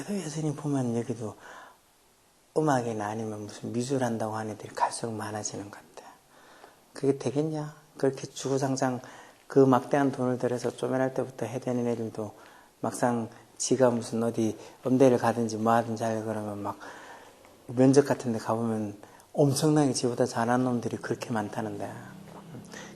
그래도 여전히 보면 여기도 음악이나 아니면 무슨 미술 한다고 하는 애들이 갈수록 많아지는 것 같아. 그게 되겠냐? 그렇게 주구장창 그 막대한 돈을 들여서 쪼매날 때부터 해대는 애들도 막상 지가 무슨 어디 음대를 가든지 뭐 하든지 하려 그러면 막 면접 같은 데 가보면 엄청나게 지보다 잘하는 놈들이 그렇게 많다는데.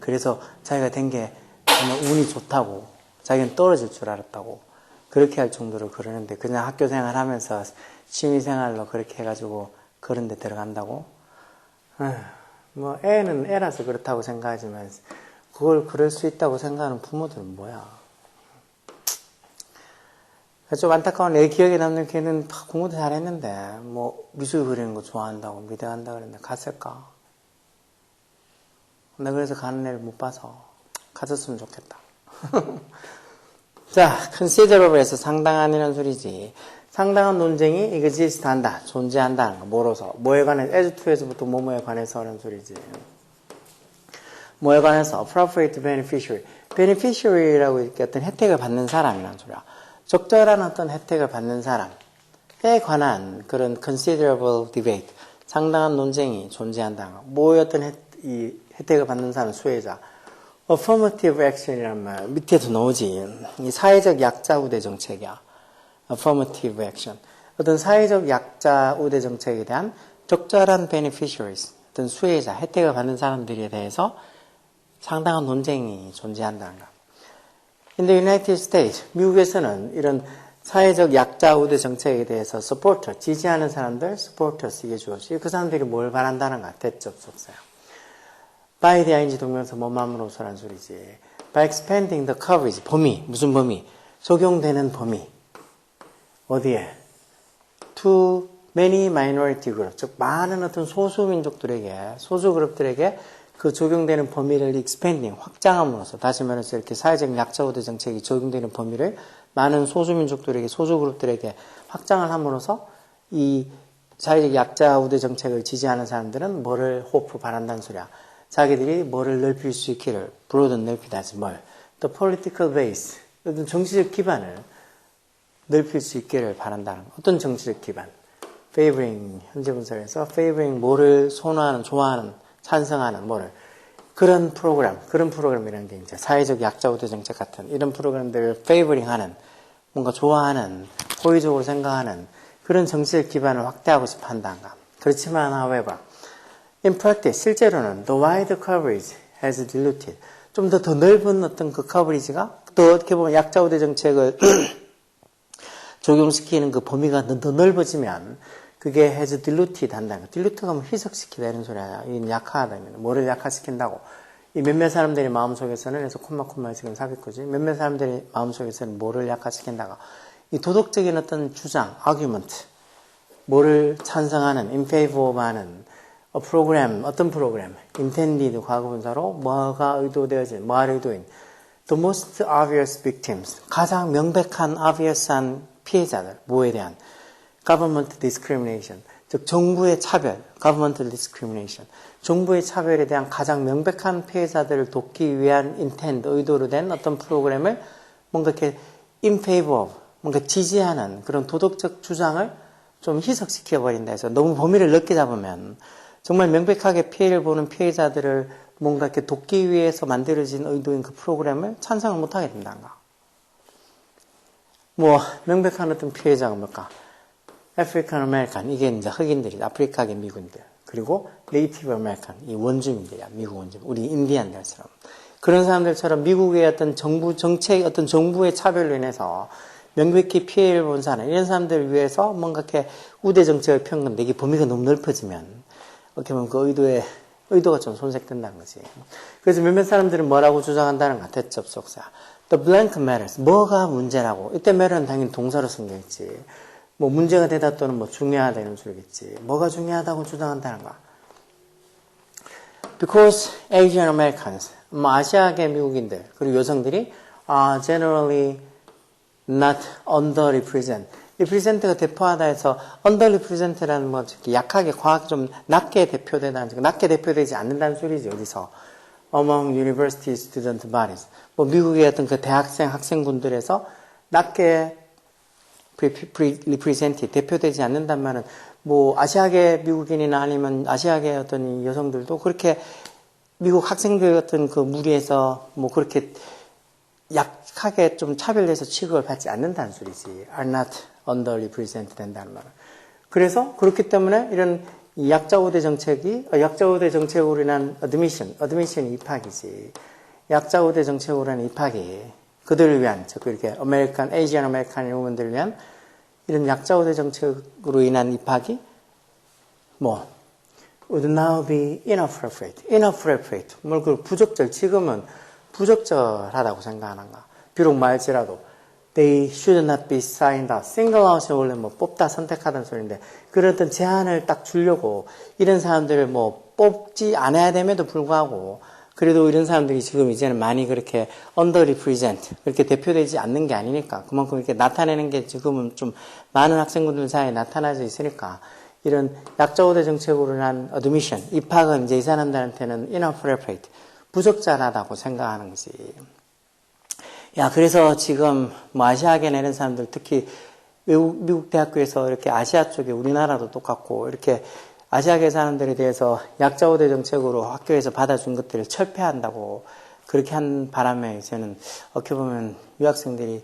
그래서 자기가 된 게 정말 운이 좋다고, 자기는 떨어질 줄 알았다고 그렇게 할 정도로 그러는데, 그냥 학교 생활하면서 취미생활로 그렇게 해가지고 그런 데 들어간다고? 뭐 애는 애라서 그렇다고 생각하지만 그걸 그럴 수 있다고 생각하는 부모들은 뭐야. 좀 안타까운 내 기억에 남는 걔는 공부도 잘했는데 뭐 미술 그리는 거 좋아한다고 미대 간다 그랬는데 갔을까? 나 그래서 가는 애를 못 봐서 갔었으면 좋겠다. 자, considerable에서 상당한이라는 소리지. 상당한 논쟁이 exist 한다, 존재한다는 거, 뭐로서, 뭐에 관해서, as to에서부터 뭐뭐에 관해서 하는 소리지. 뭐에 관해서, appropriate beneficiary. beneficiary라고 이렇게 어떤 혜택을 받는 사람이라는 소리야. 적절한 어떤 혜택을 받는 사람에 관한 그런 considerable debate, 상당한 논쟁이 존재한다는 거. 뭐의 어떤 이 혜택을 받는 사람, 수혜자. affirmative action이란 말 밑에도 나오지. 이 사회적 약자 우대 정책이야. affirmative action. 어떤 사회적 약자 우대 정책에 대한 적절한 beneficiaries, 어떤 수혜자, 혜택을 받는 사람들에 대해서 상당한 논쟁이 존재한다는 거. In the United States, 미국에서는 이런 사회적 약자 우대 정책에 대해서 supporter, 지지하는 사람들, supporters 이게 주어지. 그 사람들이 뭘 바란다는가? 대접속사야. by the ing 동명사 뭐맘으로서란 소리지. by expanding the coverage, 범위, 무슨 범위? 적용되는 범위. 어디에? to many minority group, 즉 많은 어떤 소수민족들에게, 소수그룹들에게 그 적용되는 범위를 expanding, 확장함으로써, 다시 말해서 이렇게 사회적 약자 우대 정책이 적용되는 범위를 많은 소수민족들에게, 소수그룹들에게 확장을 함으로써 이 사회적 약자 우대 정책을 지지하는 사람들은 뭐를 호프 바란다는 소리야. 자기들이 뭐를 넓힐 수 있기를, broaden 넓히다지 뭘. the political base, 어떤 정치적 기반을 넓힐 수 있기를 바란다는 거. 어떤 정치적 기반? favoring, 현재 분석에서 favoring 뭐를 선호하는, 좋아하는, 찬성하는 뭐를. 그런 프로그램이라는 게 이제 사회적 약자 우대 정책 같은 이런 프로그램들을 favoring 하는, 뭔가 좋아하는, 호의적으로 생각하는 그런 정치적 기반을 확대하고 싶어 한다는가. 그렇지만, however, in practice, 실제로는 the wide coverage has diluted. 좀 더 넓은 어떤 그 커버리지가 또 어떻게 보면 약자 우대 정책을 적용시키는 그 범위가 더 넓어지면 그게 has diluted 한다는 거. dilute가 하면 희석시키다 이런 소리야. 이건 약화하다. 뭐를 약화시킨다고. 이 몇몇 사람들이 마음속에서는, 그래서 콤마 지금 삽입구지. 몇몇 사람들이 마음속에서는 뭐를 약화시킨다고. 이 도덕적인 어떤 주장, argument, 뭐를 찬성하는, in favor of 하는 프로그램, 어떤 프로그램, intended 과거분사로 뭐가 의도되어진, 뭐를 의도인, the most obvious victims, 가장 명백한 obvious한 피해자들, 뭐에 대한 government discrimination, 즉 정부의 차별, governmental discrimination, 정부의 차별에 대한 가장 명백한 피해자들을 돕기 위한 intent, 의도로 된 어떤 프로그램을 뭔가 이렇게 in favor of, 뭔가 지지하는 그런 도덕적 주장을 좀 희석시켜버린다 해서 너무 범위를 넓게 잡으면 정말 명백하게 피해를 보는 피해자들을 뭔가 이렇게 돕기 위해서 만들어진 의도인 그 프로그램을 찬성을 못하게 된다는가. 뭐 명백한 어떤 피해자가 뭘까? 아프리칸 아메리칸, 이게 이제 흑인들이, 아프리카계 미군들, 그리고 네이티브 아메리칸, 이 원주민들이야, 미국 원주민, 우리 인디안들처럼 그런 사람들처럼 미국의 어떤 정부 정책, 어떤 정부의 차별로 인해서 명백히 피해를 본 사람, 이런 사람들을 위해서 뭔가 이렇게 우대 정책을 편 건데 이게 범위가 너무 넓어지면 어떻게 보면 그 의도가 좀 손색된다는 거지. 그래서 몇몇 사람들은 뭐라고 주장한다는 것 같아, 접속사. The blank matters. 뭐가 문제라고. 이때 matter는 당연히 동사로 생겨있지. 뭐 문제가 되다 또는 뭐 중요하다 이런 소리겠지. 뭐가 중요하다고 주장한다는 거야. Because Asian Americans, 뭐 아시아계 미국인들, 그리고 여성들이 are generally not underrepresented. represent가 대표하다 해서 underrepresent라는 뭐 약하게 과하게 좀 낮게 대표되다는, 낮게 대표되지 않는다는 소리지. 어디서 among university student bodies, 뭐 미국의 어떤 그 대학생 학생군들에서 낮게 represented, 대표되지 않는단 말은 뭐 아시아계 미국인이나 아니면 아시아계 어떤 여성들도 그렇게 미국 학생들 같은 그 무리에서 뭐 그렇게 약하게 좀 차별돼서 취급을 받지 않는다는 소리지. are not underrepresented 된다는 말은. 그래서 그렇기 때문에 이런 약자 우대 정책이, 약자 우대 정책으로 인한 admission이 입학이지. 약자 우대 정책으로 인한 입학이 그들을 위한, 즉 이렇게 아시안 아메리칸 우먼들을 위한 이런 약자 우대 정책으로 인한 입학이 would now be inappropriate. 뭘 그 부적절, 지금은 부적절하다고 생각하는가. 비록 말지라도 they should not be signed out. single out이 원래 뽑다, 선택하다는 소리인데 그런 어떤 제한을 딱 주려고 이런 사람들을 뽑지 않아야 됨에도 불구하고 그래도 이런 사람들이 지금 이제는 많이 그렇게 underrepresent, 그렇게 대표되지 않는 게 아니니까 그만큼 이렇게 나타내는 게 지금은 좀 많은 학생분들 사이에 나타나져 있으니까 이런 약자 우대 정책으로 인한 admission, 입학은 이제 이 사람들한테는 inappropriate, 부적절하다고 생각하는 거지. 야, 그래서 지금 아시아계나 이런 사람들 특히 미국 대학교에서 이렇게 아시아 쪽에 우리나라도 똑같고 이렇게 아시아계 사람들에 대해서 약자 우대 정책으로 학교에서 받아준 것들을 철폐한다고 그렇게 한 바람에 이제는 어떻게 보면 유학생들이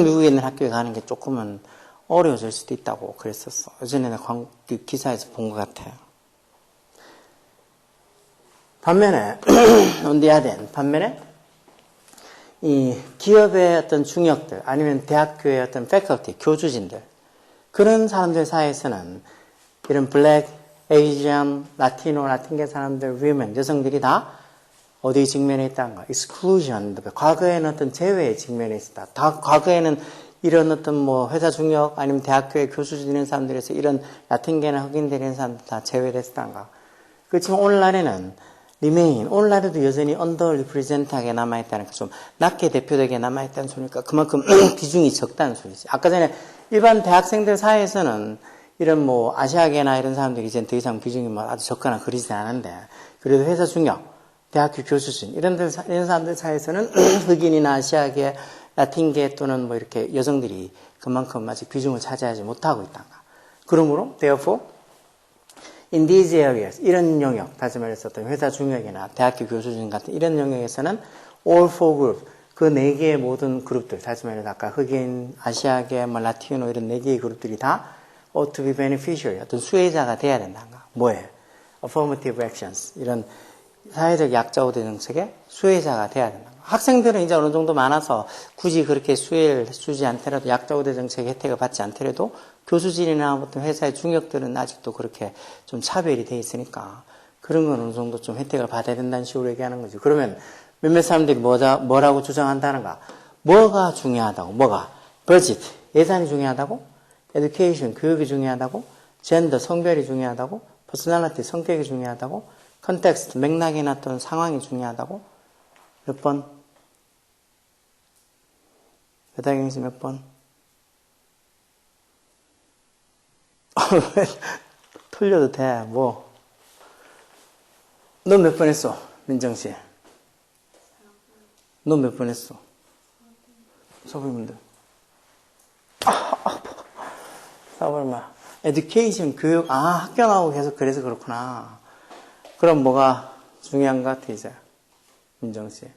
미국에 있는 학교에 가는 게 조금은 어려워질 수도 있다고 그랬었어. 예전에 내가 기사에서 본 것 같아요. 반면에 반면에 이 기업의 어떤 중역들 아니면 대학교의 어떤 faculty, 교주진들 그런 사람들 사이에서는 이런 블랙, 에이지안, 라티노, 라틴계 사람들, women, 여성들이 다 어디에 직면해 있다는가? exclusion, 과거에는 어떤 제외에 직면해 있었다. 과거에는 이런 어떤 회사 중역 아니면 대학교에 교수 지내는 사람들에서 이런 라틴계나 흑인되는 사람들 다 제외됐었다는가? 그렇지만 오늘날에는 remain, 오늘날에도 여전히 underrepresent하게 남아있다는 좀 낮게 대표되게 남아있다는 소리니까 그만큼 비중이 적다는 소리지. 아까 전에 일반 대학생들 사이에서는 이런 아시아계나 이런 사람들이 이제 더 이상 비중이 아주 적거나 그러지 않은데 그래도 회사 중역, 대학교 교수진 이런 사람들 사이에서는 흑인이나 아시아계, 라틴계 또는 이렇게 여성들이 그만큼 아직 비중을 차지하지 못하고 있단가. 그러므로 therefore in these areas 이런 영역, 다시 말해서 어떤 회사 중역이나 대학교 교수진 같은 이런 영역에서는 all four group 그 네 개의 모든 그룹들, 다시 말해서 아까 흑인, 아시아계, 라티노 이런 네 개의 그룹들이 다 ought to be beneficiary, 어떤 수혜자가 돼야 된단가. 뭐예요? affirmative actions 이런 사회적 약자 우대 정책의 수혜자가 돼야 된다. 학생들은 이제 어느 정도 많아서 굳이 그렇게 수혜를 주지 않더라도 약자 우대 정책 혜택을 받지 않더라도 교수진이나 어떤 회사의 중역들은 아직도 그렇게 좀 차별이 돼 있으니까 그런 건 어느 정도 좀 혜택을 받아야 된다는 식으로 얘기하는 거지. 그러면 몇몇 사람들이 뭐라고 주장한다는가? 뭐가 중요하다고? budget, 예산이 중요하다고? education, 교육이 중요하다고? gender, 성별이 중요하다고? personality, 성격이 중요하다고? context, 맥락이나 어떤 상황이 중요하다고? 몇 번? 여다경에서 몇 번? 틀려도 돼, 너 몇 번 했어, 민정씨? 너 몇 번 했어? 서불분들. 서불마. education, 교육, 학교 나오고 계속 그래서 그렇구나. 그럼 뭐가 중요한 것 같아, 이제? 민정씨.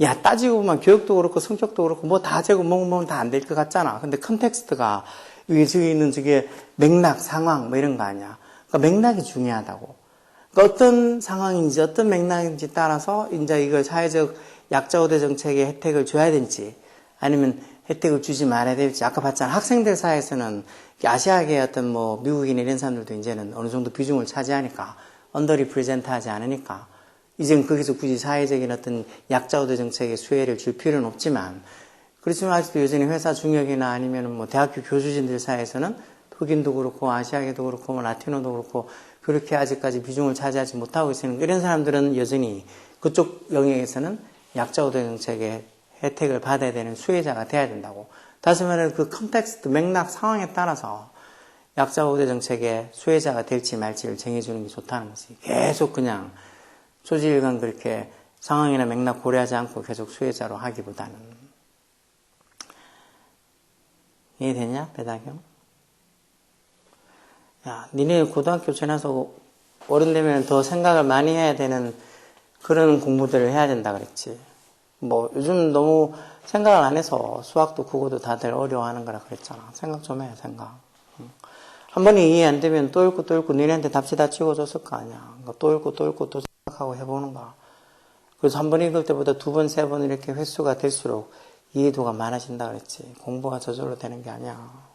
야, 따지고 보면 교육도 그렇고 성격도 그렇고 다 재고 먹으면 다 안 될 것 같잖아. 근데 컨텍스트가 저기 있는 저게 맥락, 상황 이런 거 아니야. 그러니까 맥락이 중요하다고. 그러니까 어떤 상황인지 어떤 맥락인지 따라서 이제 이걸 사회적 약자 우대 정책의 혜택을 줘야 될지 아니면 혜택을 주지 말아야 될지. 아까 봤잖아. 학생들 사이에서는 아시아계 어떤 미국인 이런 사람들도 이제는 어느 정도 비중을 차지하니까 언더리프레젠트 하지 않으니까 이제는 거기서 굳이 사회적인 어떤 약자 우대 정책의 수혜를 줄 필요는 없지만 그렇지만 아직도 여전히 회사 중역이나 아니면 대학교 교수진들 사이에서는 흑인도 그렇고 아시아계도 그렇고 라티노도 그렇고 그렇게 아직까지 비중을 차지하지 못하고 있으니까 이런 사람들은 여전히 그쪽 영역에서는 약자 우대 정책의 혜택을 받아야 되는 수혜자가 돼야 된다고. 다시 말해 그 컨텍스트, 맥락, 상황에 따라서 약자 우대 정책의 수혜자가 될지 말지를 정해주는 게 좋다는 거지. 계속 그냥 소지일관 그렇게 상황이나 맥락 고려하지 않고 계속 수혜자로 하기보다는. 이해되냐? 배당형? 야, 니네 고등학교 지나서 어른 되면 더 생각을 많이 해야 되는 그런 공부들을 해야 된다 그랬지. 뭐 요즘 너무 생각을 안 해서 수학도 국어도 다들 어려워하는 거라 그랬잖아. 생각 좀 해, 생각. 한 번에 이해 안 되면 또 읽고 니네한테 답지 다 찍어줬을 거 아니야. 그러니까 또 읽고 또 생각하고 해보는 거야. 그래서 한 번 읽을 때보다 두 번, 세 번 이렇게 횟수가 될수록 이해도가 많아진다 그랬지. 공부가 저절로 되는 게 아니야.